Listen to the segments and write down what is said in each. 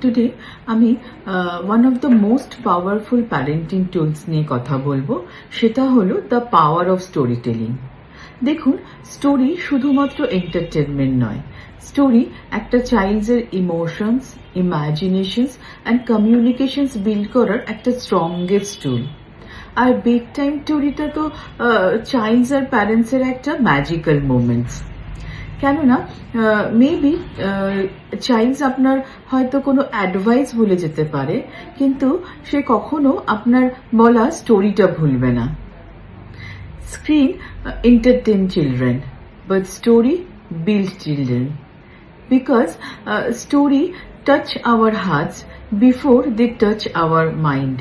Today আমি one of the most powerful parenting tools নিয়ে কথা বলবো, সেটা হলো the power of story telling. দেখুন, স্টোরি শুধুমাত্র এন্টারটেনমেন্ট নয়, স্টোরি একটা চাইল্ডসের emotions, imaginations and communications build করার একটা স্ট্রংগেস্ট টুল। আর বেড টাইম স্টোরিটা তো চাইল্ডস আর প্যারেন্টসের একটা ম্যাজিক্যাল মোমেন্টস। কেননা মেবি চাইল্ডস আপনার হয়তো কোনো অ্যাডভাইস ভুলে যেতে পারে, কিন্তু সে কখনো আপনার বলা স্টোরিটা ভুলবে না। Screen entertain children, but story build children, because story touch our hearts before they touch our mind.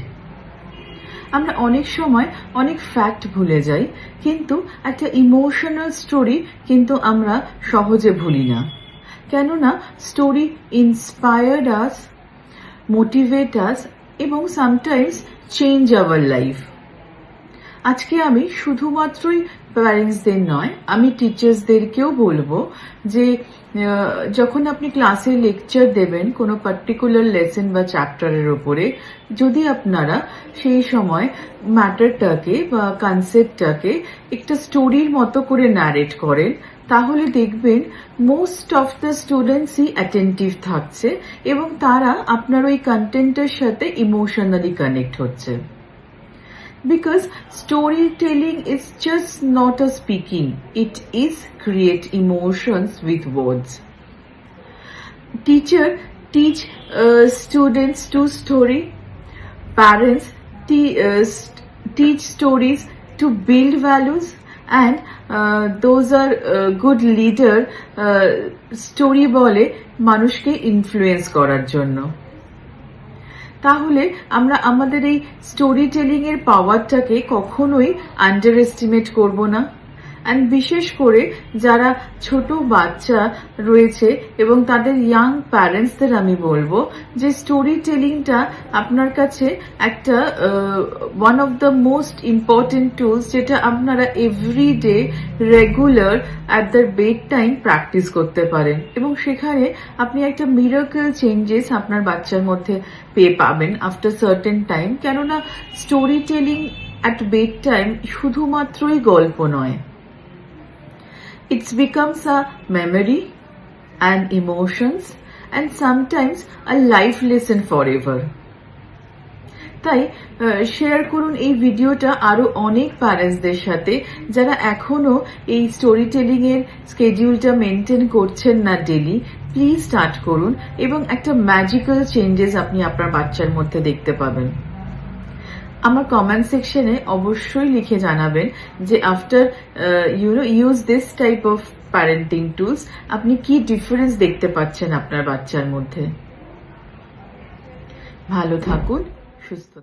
আমরা অনেক সময় অনেক ফ্যাক্ট ভুলে যাই, কিন্তু একটা ইমোশনাল স্টোরি কিন্তু আমরা সহজে ভুলি না। কেননা স্টোরি ইন্সপায়ার্ড আস, মোটিভেট আস এবং সামটাইমস চেঞ্জ আওয়ার লাইফ। আজকে আমি শুধুমাত্রই প্যারেন্টসদের নয়, আমি টিচার্সদেরকেও বলবো যে যখন আপনি ক্লাসে লেকচার দেবেন কোনো পার্টিকুলার লেসন বা চ্যাপ্টারের ওপরে, যদি আপনারা সেই সময় ম্যাটারটাকে বা কনসেপ্টটাকে একটা স্টোরির মতো করে ন্যারেট করেন, তাহলে দেখবেন মোস্ট অফ দ্য স্টুডেন্টসই অ্যাটেন্টিভ থাকছে এবং তারা আপনার ওই কন্টেন্টের সাথে ইমোশনালি কানেক্ট হচ্ছে। Because storytelling is just not a speaking, it is create emotions with words. Teacher teach students to story, parents teach stories to build values, and those are good leader story বলে মানুষকে influence করার জন্য। তাহলে আমরা আমাদের এই story telling এর পাওয়ারটাকে কখনোই আন্ডার এস্টিমেট করব না। অ্যান্ড বিশেষ করে যারা ছোট বাচ্চা রয়েছে এবং তাদের ইয়াং প্যারেন্টসদের আমি বলবো যে স্টোরি টেলিংটা আপনার কাছে একটা one of the most important tools, যেটা আপনারা everyday regular at the bed time practice করতে পারেন এবং সেখানে আপনি একটা মিরাকল চেঞ্জেস আপনার বাচ্চার মধ্যে পেয়ে পাবেন আফটার সার্টেন টাইম। কেননা story telling at bed time শুধুমাত্রই গল্প নয়, it becomes a memory and emotions and sometimes a life lesson forever. তাই শেয়ার করুন এই ভিডিওটা আরো অনেক প্যারেন্টসদের সাথে যারা এখনো এই স্টোরি টেলিং এর স্কেডিউলটা মেনটেন করছেন না ডেলি। প্লিজ স্টার্ট করুন এবং একটা ম্যাজিক্যাল চেঞ্জেস আপনি আপনার বাচ্চার মধ্যে দেখতে পাবেন। আমার কমেন্ট সেকশনে অবশ্যই লিখে জানাবেন যে after use this type of parenting tools আপনি কি ডিফারেন্স দেখতে পাচ্ছেন আপনার বাচ্চার মধ্যে। ভালো থাকুন, সুস্থ